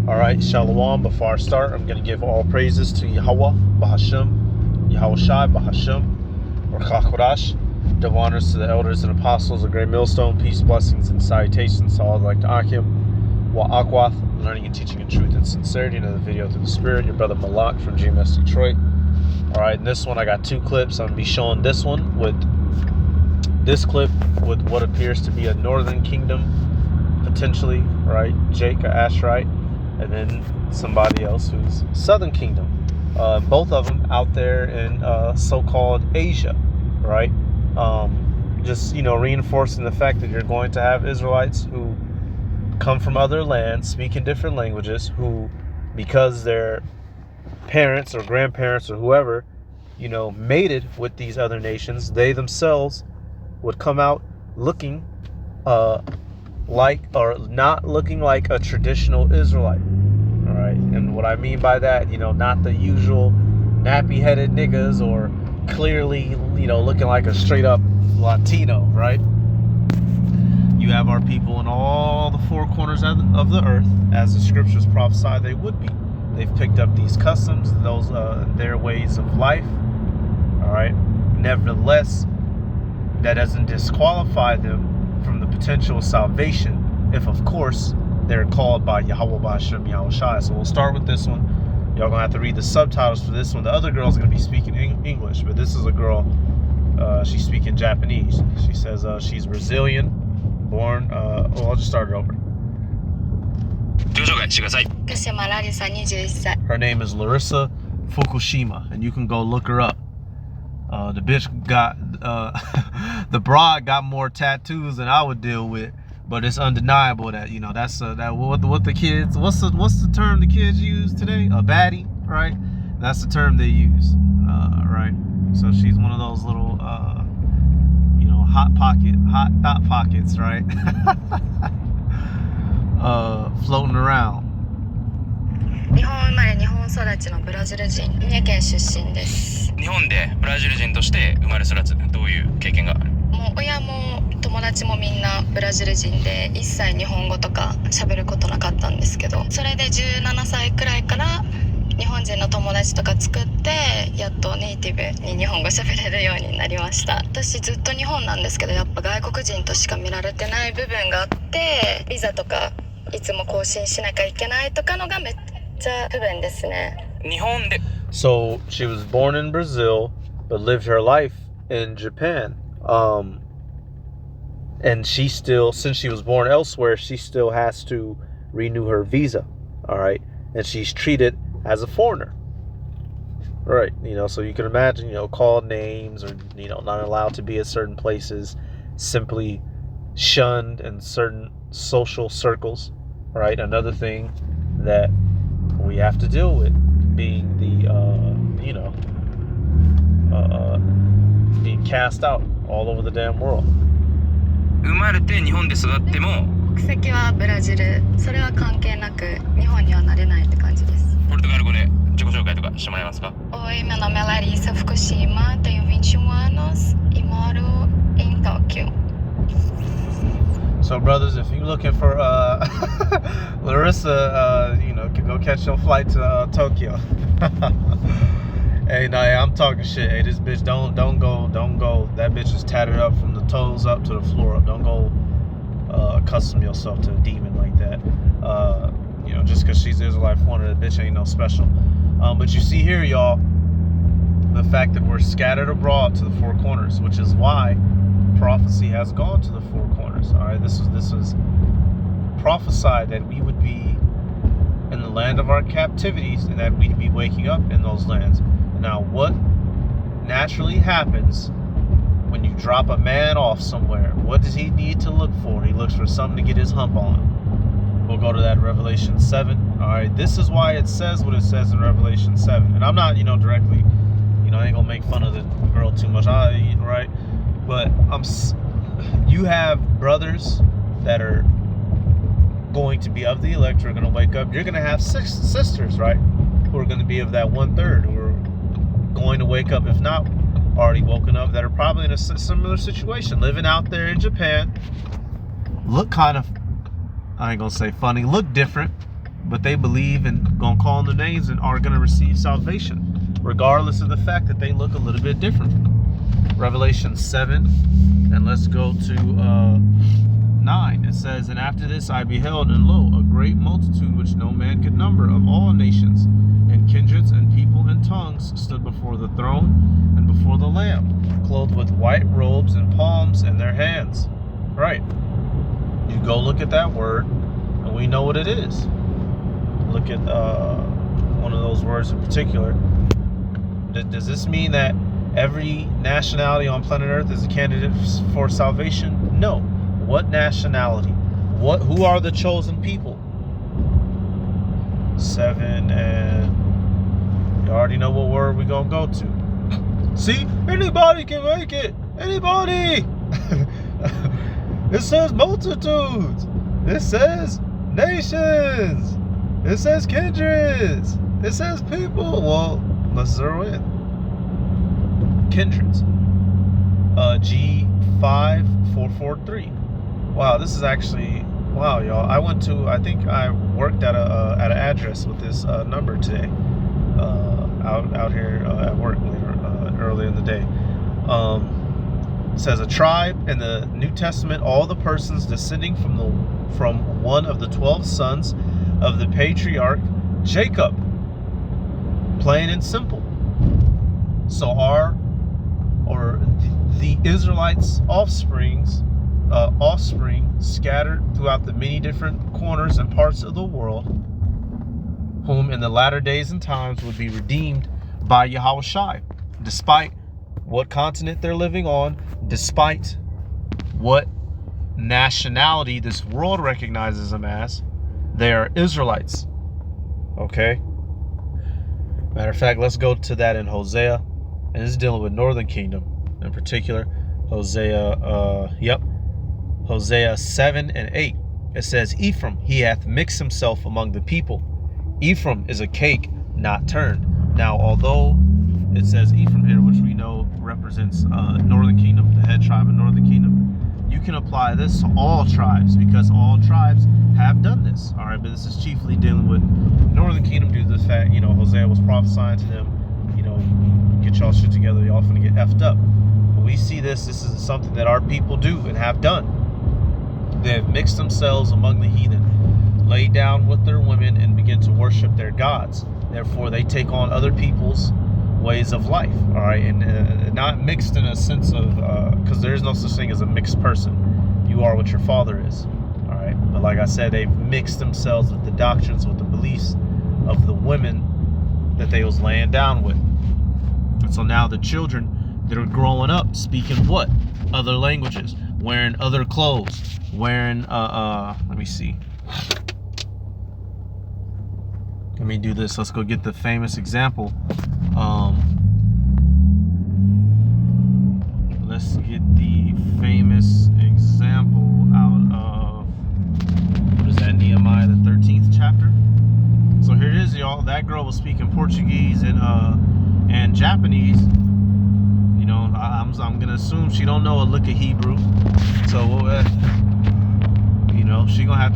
All right, Shalom. Before I start, I'm going to give all praises to Yahweh, Bahasham, Yahweh Shai, Bahasham, or Chakodash. Double honors to the elders and apostles of Great Millstone. Peace, blessings, and salutations to all like to Akim, Wa Akwath, learning and teaching in truth and sincerity. Another video through the Spirit. Your brother Malak from GMS Detroit. All right, in this one, I got two clips. I'm going to be showing this one with this clip with what appears to be a Northern Kingdom, potentially, right? Jake, a Asherite. And then somebody else who's Southern Kingdom. Both of them out there in so-called Asia, right? Just, reinforcing the fact that you're going to have Israelites who come from other lands, speaking different languages, who, because their parents or grandparents or whoever, mated with these other nations, they themselves would come out looking not looking like a traditional Israelite. All right, and what I mean by that, not the usual nappy-headed niggas or clearly, looking like a straight-up Latino, right? You have our people in all the four corners of the earth, as the scriptures prophesy they would be. They've picked up these customs, those their ways of life. All right. Nevertheless, that doesn't disqualify them from the potential salvation, if of course they're called by Yahweh Ba'ashem Yahweh Shai. So we'll start with this one. Y'all gonna have to read the subtitles for this one. The other girl's gonna be speaking English, but this is a girl. She's speaking Japanese. She says she's Brazilian, born. I'll just start it over. Her name is Larissa Fukushima, and you can go look her up. The bitch got the broad got more tattoos than I would deal with, but it's undeniable that that's that what the kids what's the term the kids use today? A baddie, right? That's the term they use, right? So she's one of those little hot thought pockets, right? Floating around. 日本生まれ日本育ちのブラジル人、三重県出身です。日本でブラジル人として生まれ育つ、どういう経験がある？もう親も友達もみんなブラジル人で一切日本語とか喋ることなかったんですけど、それで17歳くらいから日本人の友達とか作ってやっとネイティブに日本語喋れるようになりました。私ずっと日本なんですけど、やっぱ外国人としか見られてない部分があって、ビザとかいつも更新しなきゃいけないとかのがめっちゃ不便ですね。日本で So she was born in Brazil, but lived her life in Japan. And she still, since she was born elsewhere, she still has to renew her visa. All right. And she's treated as a foreigner. Right. So you can imagine, called names or, not allowed to be at certain places, simply shunned in certain social circles. Right. Another thing that we have to deal with being the, being cast out all over the damn world. 生まれて日本で育っても国籍はブラジル、それは関係なく日本にはなれないって感じです。ポルトガル語で自己紹介とかしてもらえますか？ Oi, meu nome é Larissa Fukushima, tenho 21 anos e moro em Tóquio. So, brothers, if you're looking for Larissa, can go catch your flight to Tokyo. Hey, I'm talking shit. Hey, this bitch, don't go. That bitch is tattered up from the toes up to the floor up. Don't go accustom yourself to a demon like that. Just because she's Israelite foreigner, the bitch ain't no special. But you see here, y'all, the fact that we're scattered abroad to the four corners, which is why prophecy has gone to the four corners. All right, this was prophesied that we would be in the land of our captivities and that we'd be waking up in those lands. Now, what naturally happens when you drop a man off somewhere? What does he need to look for? He looks for something to get his hump on. We'll go to that Revelation 7. All right, this is why it says what it says in Revelation 7. And I'm not, directly, I ain't gonna make fun of the girl too much, right? But you have brothers that are going to be of the elect who are going to wake up. You're going to have sisters, right, who are going to be of that 1/3 who are going to wake up, if not already woken up, that are probably in a similar situation, living out there in Japan. Look kind of, I ain't going to say funny, look different, but they believe and gonna call on the names and are gonna receive salvation, regardless of the fact that they look a little bit different. Revelation 7, and let's go to 9. It says, and after this I beheld, and lo, a great multitude which no man could number, of all nations and kindreds and people and tongues, stood before the throne and before the Lamb, clothed with white robes and palms in their hands. Right. You go look at that word, and we know what it is. Look at one of those words in particular. Does this mean that every nationality on planet Earth is a candidate for salvation? No. What nationality? Who are the chosen people? 7, and you already know what word we're gonna go to. See, anybody can make it. Anybody. It says multitudes. It says nations. It says kindreds. It says people. Well, let's zero in. Kindreds. G5443. Wow, this is actually, wow, y'all. I think I worked at an address with this number today. Out here at work earlier in the day. It says a tribe in the New Testament, all the persons descending from one of the 12 sons of the patriarch Jacob. Plain and simple. So the Israelites' offspring scattered throughout the many different corners and parts of the world, whom in the latter days and times would be redeemed by Yahushua, despite what continent they're living on, despite what nationality this world recognizes them as, they are Israelites. Okay? Matter of fact, let's go to that in Hosea. And this is dealing with Northern Kingdom in particular. Hosea 7 and 8. It says, Ephraim, he hath mixed himself among the people. Ephraim is a cake not turned. Now, although it says Ephraim here, which we know represents Northern Kingdom, the head tribe of Northern Kingdom, you can apply this to all tribes, because all tribes have done this. All right, but this is chiefly dealing with Northern Kingdom due to the fact, Hosea was prophesying to them, get y'all shit together, y'all finna get effed up. But we see this is something that our people do and have done. They have mixed themselves among the heathen, laid down with their women, and begin to worship their gods. Therefore, they take on other people's ways of life, all right, and not mixed in a sense of, because there is no such thing as a mixed person. You are what your father is, all right. But like I said, they've mixed themselves with the doctrines, with the beliefs of the women that they was laying down with. And so now the children that are growing up speaking what? Other languages, wearing other clothes, wearing, let me see. Let me do this. Let's go get the famous example. Let's get the famous example out of, what is that, Nehemiah, the 13th chapter? So here it is, y'all. That girl was speaking Portuguese and Japanese. I'm gonna assume she don't know a lick of Hebrew. So she gonna have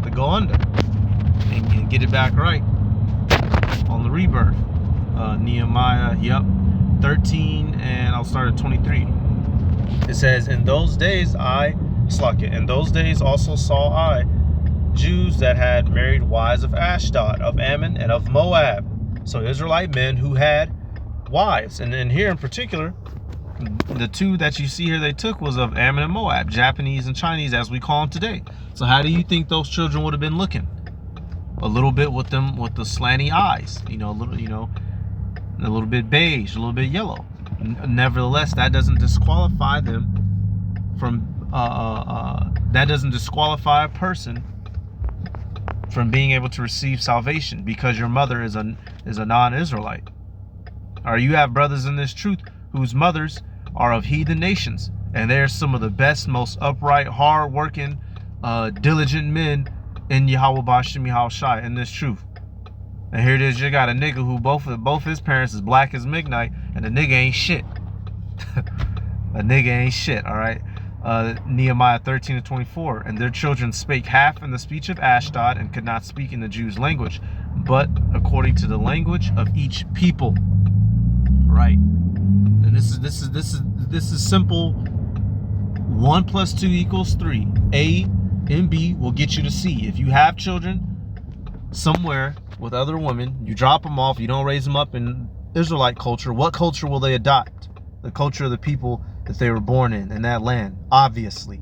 to go under and get it back right on the rebirth. Nehemiah, 13, and I'll start at 23. It says, in those days also saw I Jews that had married wives of Ashdod, of Ammon, and of Moab. So Israelite men who had wives. And here in particular, the two that you see here they took was of Ammon and Moab, Japanese and Chinese as we call them today. So how do you think those children would have been looking? A little bit with the slanty eyes, a little bit beige, a little bit yellow. Nevertheless, that doesn't disqualify them from that doesn't disqualify a person from being able to receive salvation because your mother is a non-Israelite. Or you have brothers in this truth whose mothers are of heathen nations, and they're some of the best, most upright, hard-working, diligent men in Yahweh Bashim Yahushai in this truth. And here it is, you got a nigga who both his parents is black as midnight, and the nigga ain't shit. A nigga ain't shit, all right? Nehemiah 13-24. And their children spake half in the speech of Ashdod and could not speak in the Jews' language, but according to the language of each people. Right. And this is simple. 1 + 2 = 3. A and B will get you to C. If you have children somewhere with other women, you drop them off, you don't raise them up in Israelite culture, what culture will they adopt? The culture of the people that they were born in that land, obviously.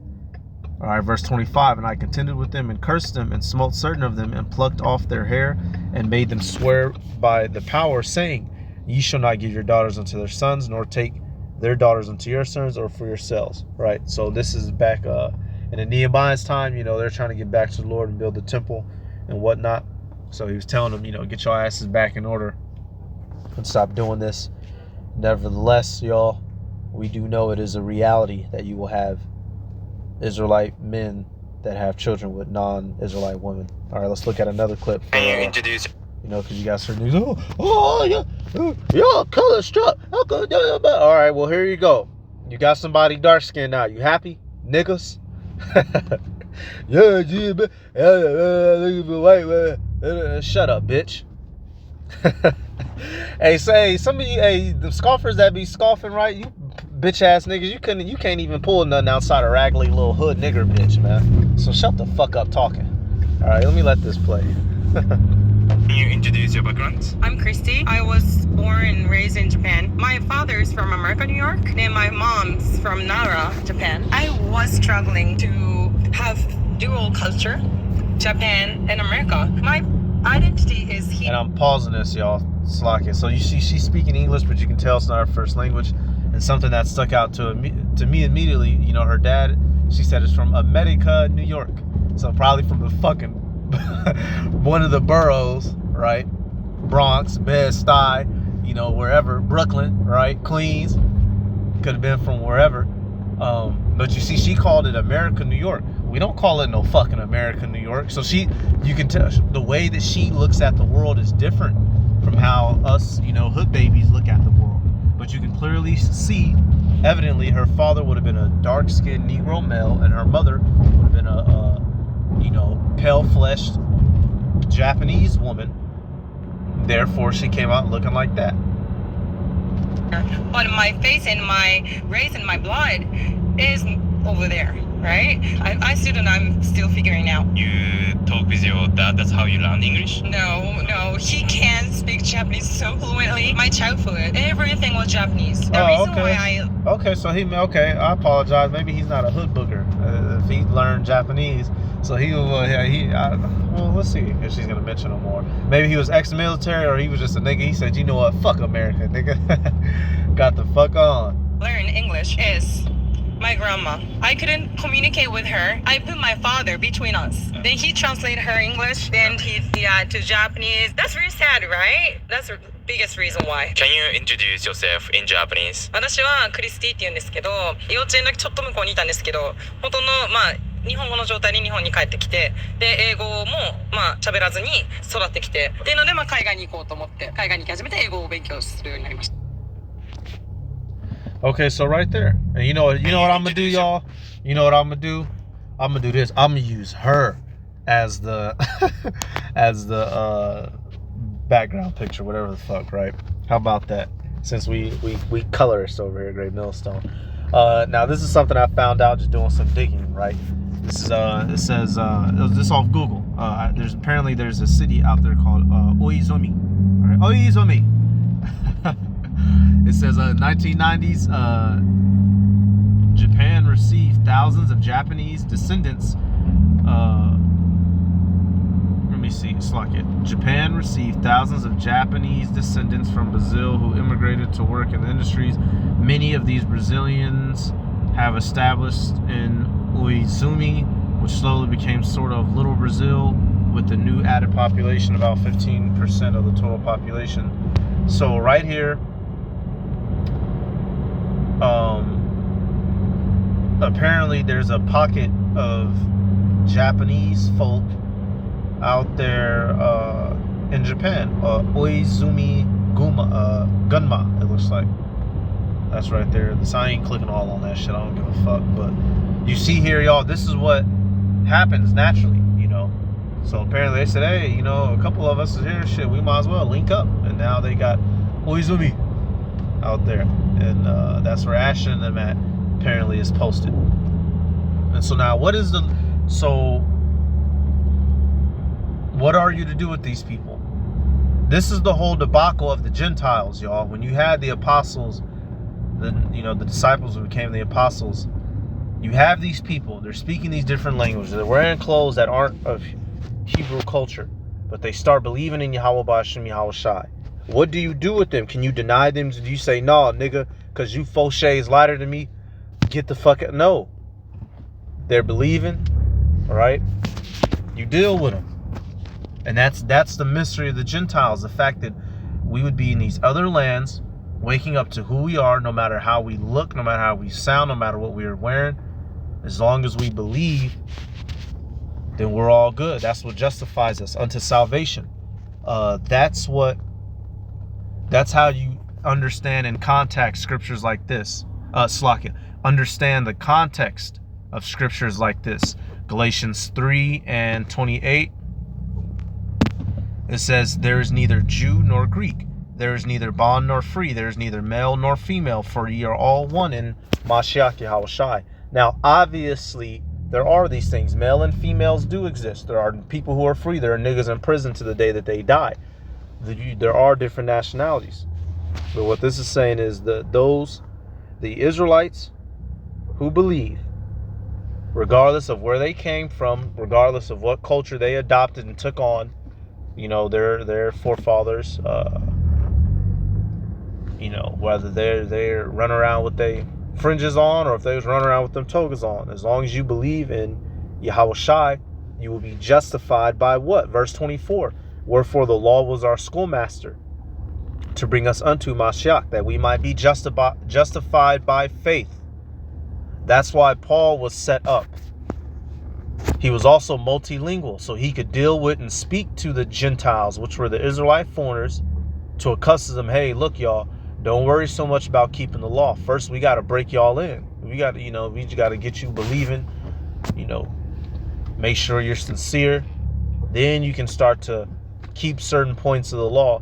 All right, verse 25, and I contended with them and cursed them and smote certain of them and plucked off their hair and made them swear by the power, saying, ye shall not give your daughters unto their sons, nor take their daughters unto your sons or for yourselves. Right, so this is back in the Nehemiah's time. They're trying to get back to the Lord and build the temple and whatnot. So he was telling them, get your asses back in order and stop doing this. Nevertheless, y'all, we do know it is a reality that you will have Israelite men that have children with non-Israelite women. All right, let's look at another clip. Can you introduce? Because you got certain news. Y'all color struck. All right, well, here you go. You got somebody dark skinned now. You happy, niggas? Yeah, shut up, bitch. Hey, say some of you, the scoffers that be scoffing, right? You bitch ass niggas, you can't even pull nothing outside a raggedy little hood nigger bitch, man. So shut the fuck up talking. All right, let me let this play. Can you introduce your background? I'm Christy. I was born and raised in Japan. My father's from America, New York, and my mom's from Nara, Japan. I was struggling to have dual culture, Japan and America. My identity is here. And I'm pausing this, y'all. Slack it. So you see, she's speaking English, but you can tell it's not her first language. And something that stuck out to me immediately, her dad, she said, is from America, New York. So probably from the fucking one of the boroughs, right? Bronx, Bed-Stuy, wherever, Brooklyn, right? Queens, could have been from wherever. But you see, she called it America, New York. We don't call it no fucking America, New York. So you can tell the way that she looks at the world is different from how us, hood babies look at the world. But you can clearly see, evidently, her father would have been a dark-skinned Negro male, and her mother would have been a pale-fleshed Japanese woman. Therefore, she came out looking like that. But my face and my race and my blood is over there, right? I I'm still figuring out. You talk with your dad, that's how you learn English? No, he can speak Japanese so fluently. My childhood, everything was Japanese. The reason why I apologize. Maybe he's not a hood booger. If he learned Japanese, so let's see if she's gonna mention him more. Maybe he was ex-military, or he was just a nigga. He said, you know what, fuck America, nigga. Got the fuck on. Learn English is my grandma. I couldn't communicate with her. I put my father between us. Then he translated her English, then he to Japanese. That's really sad, right? That's the biggest reason why. Can you introduce yourself in Japanese? 私はクリスティって言うんですけど、幼稚園だけちょっと向こうにいたんですけど、本当の日本語の状態に日本に帰ってきて、で英語も喋らずに育ってきて、っていうので海外に行こうと思って海外に行き始めて英語を勉強するようになりました。Okay, so right there, and you know what I'm gonna do, y'all. You know what I'm gonna do? I'm gonna do this. I'm gonna use her as the background picture, whatever the fuck, right? How about that? Since we colorist over here, Great Millstone. Now this is something I found out just doing some digging, right? This is it says this off Google. There's a city out there called Oizumi. All right, Oizumi. It says 1990s Japan received thousands of Japanese descendants. Let me see, Japan received thousands of Japanese descendants from Brazil who immigrated to work in the industries. Many of these Brazilians have established in Oizumi, which slowly became sort of Little Brazil, with the new added population about 15% of the total population. So right here, apparently there's a pocket of Japanese folk out there in Japan. Oizumi Gunma, it looks like. That's right there. I ain't clicking all on that shit. I don't give a fuck. But you see here, y'all, this is what happens naturally, you know. So apparently they said, hey, you know, a couple of us is here, shit, we might as well link up. And now they got Oizumi out there. And that's where Ashton and them at apparently is posted. And so now what are you to do with these people? This is the whole debacle of the Gentiles, y'all. When you had the apostles, the disciples who became the apostles, you have these people, they're speaking these different languages, they're wearing clothes that aren't of Hebrew culture, but they start believing in Yahweh Ba'ashem Yahweh Shai. What do you do with them? Can you deny them? Do you say, nah, nigga, because you 4 shades lighter than me, get the fuck out? No. They're believing, all right? You deal with them. And that's the mystery of the Gentiles, the fact that we would be in these other lands, waking up to who we are, no matter how we look, no matter how we sound, no matter what we are wearing. As long as we believe, then we're all good. That's what justifies us unto salvation. That's how you understand and contact scriptures like this. Slakia, understand the context of scriptures like this. Galatians 3:28. It says, there is neither Jew nor Greek. There is neither bond nor free. There is neither male nor female, for ye are all one in Mashiach Yahweh Shai. Now, obviously, there are these things. Male and females do exist. There are people who are free. There are niggas in prison to the day that they die. There are different nationalities. But what this is saying is that the Israelites who believe, regardless of where they came from, regardless of what culture they adopted and took on, you know, their forefathers, you know, whether they're running around with their fringes on or if they was running around with them togas on, as long as you believe in Yahweh Shai, you will be justified by what? Verse 24. Wherefore the law was our schoolmaster to bring us unto Mashiach, that we might be justified by faith. That's why Paul was set up. He was also multilingual, so he could deal with and speak to the Gentiles, which were the Israelite foreigners, to accustom them, hey, look, y'all, don't worry so much about keeping the law. First, we got to break y'all in. We got to get you believing, you know, make sure you're sincere. Then you can start to keep certain points of the law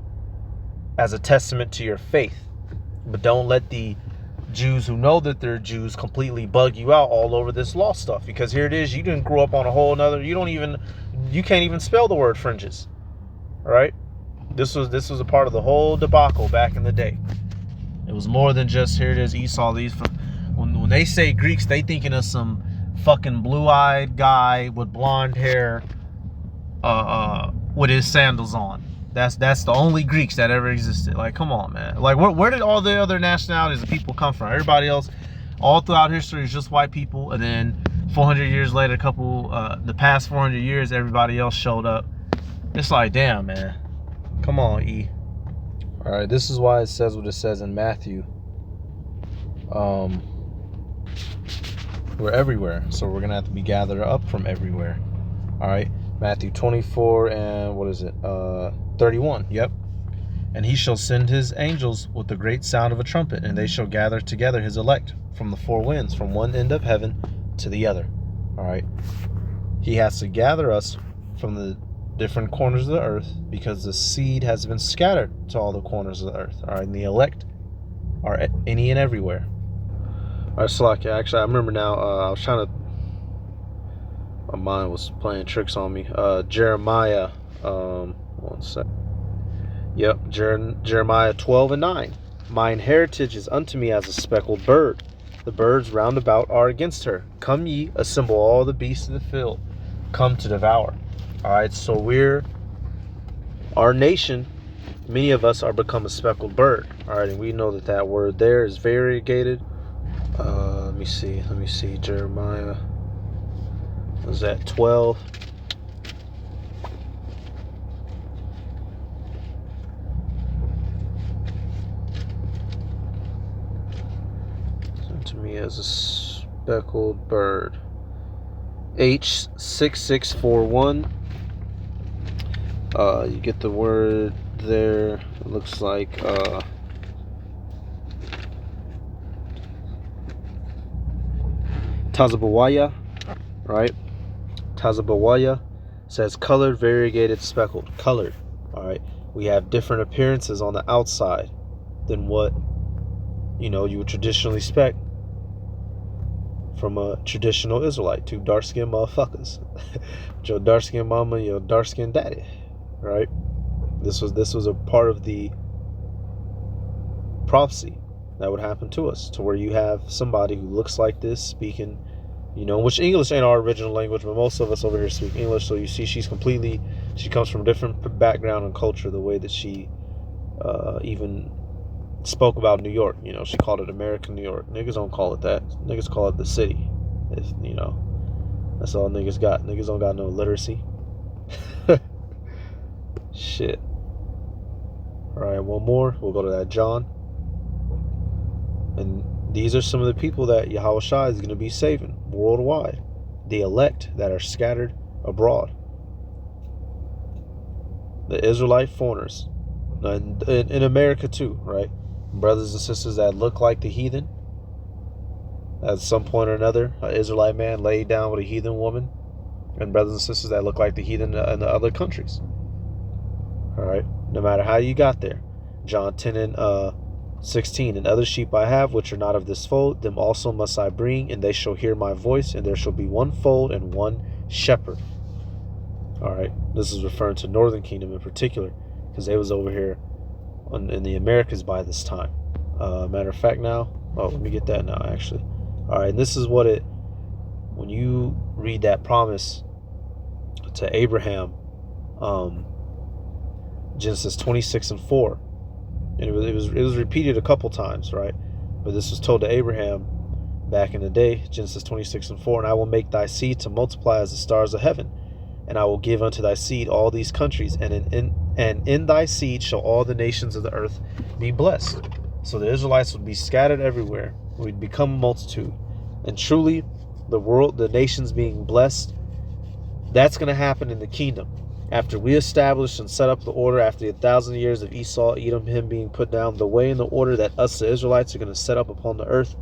as a testament to your faith. But don't let the Jews who know that they're Jews completely bug you out all over this law stuff, because here it is, you didn't grow up on a whole nother, you can't even spell the word fringes. All right, this was a part of the whole debacle back in the day. It was more than just, here it is, Esau these. When they say Greeks, they thinking of some fucking blue-eyed guy with blonde hair with his sandals on. That's the only Greeks that ever existed. Like, come on, man. Like, where did all the other nationalities of people come from? Everybody else, all throughout history, is just white people. And then 400 years later, the past 400 years, everybody else showed up. It's like, damn, man. Come on, E. All right, this is why it says what it says in Matthew. We're everywhere, so we're gonna have to be gathered up from everywhere. All right, Matthew 24 and what is it? 31. Yep. And he shall send his angels with the great sound of a trumpet, and they shall gather together his elect from the four winds, from one end of heaven to the other. All right. He has to gather us from the different corners of the earth, because the seed has been scattered to all the corners of the earth. All right. And the elect are any and everywhere. All right, Slakia. Actually, I remember now. I was trying to. My mind was playing tricks on me. Jeremiah. One sec. Yep, Jeremiah 12:9. Mine heritage is unto me as a speckled bird. The birds round about are against her. Come ye, assemble all the beasts of the field. Come to devour. All right, so our nation, many of us are become a speckled bird. All right, and we know that word there is variegated. Let me see. Jeremiah. Was that 12? To me as a speckled bird. H6641. You get the word there. It looks like Tazabawaya, right? Tazabawaya says colored, variegated, speckled. Colored, all right? We have different appearances on the outside than what, you would traditionally expect from a traditional Israelite. Two dark-skinned motherfuckers. Your dark-skinned mama, your dark-skinned daddy, right? This was a part of the prophecy that would happen to us, to where you have somebody who looks like this speaking, which English ain't our original language, but most of us over here speak English. So you see, she comes from a different background and culture. The way that she even spoke about New York, she called it American New York. Niggas don't call it that. Niggas call it the city. That's all niggas got. Niggas don't got no literacy. Shit. All right, one more. We'll go to that John. And these are some of the people that Yahushua is going to be saving worldwide. The elect that are scattered abroad. The Israelite foreigners. And in America too, right? Brothers and sisters that look like the heathen. At some point or another, an Israelite man laid down with a heathen woman. And brothers and sisters that look like the heathen in the other countries. All right? No matter how you got there. John 10 and 16, and other sheep I have which are not of this fold, them also must I bring, and they shall hear my voice, and there shall be one fold and one shepherd. All right, this is referring to Northern Kingdom in particular, because they was over here in the Americas by this time. Matter of fact, let me get that now actually. All right, and this is when you read that promise to Abraham, Genesis 26:4. And it was repeated a couple times, right? But this was told to Abraham back in the day, Genesis 26:4. And I will make thy seed to multiply as the stars of heaven, and I will give unto thy seed all these countries, and in thy seed shall all the nations of the earth be blessed. So the Israelites would be scattered everywhere. We'd become a multitude, and truly, the nations being blessed. That's going to happen in the kingdom. After we establish and set up the order, after the 1,000 years of Esau, Edom, him being put down, the way and the order that us, the Israelites, are going to set up upon the earth,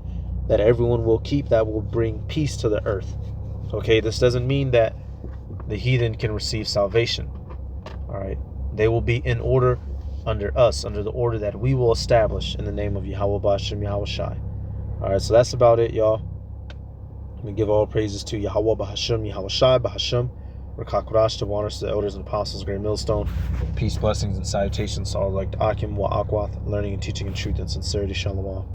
that everyone will keep, that will bring peace to the earth. Okay, this doesn't mean that the heathen can receive salvation. All right, they will be in order under us, under the order that we will establish in the name of Yahweh B'Hashem Yahushai. All right, so that's about it, y'all. We give all praises to Yahweh B'Hashem Yahushai B'Hashem. Rakakurash, to honors to the elders and apostles, Great Millstone. Peace, blessings, and salutations to all like Akim wa Akwath, learning and teaching in truth and sincerity. Shalom.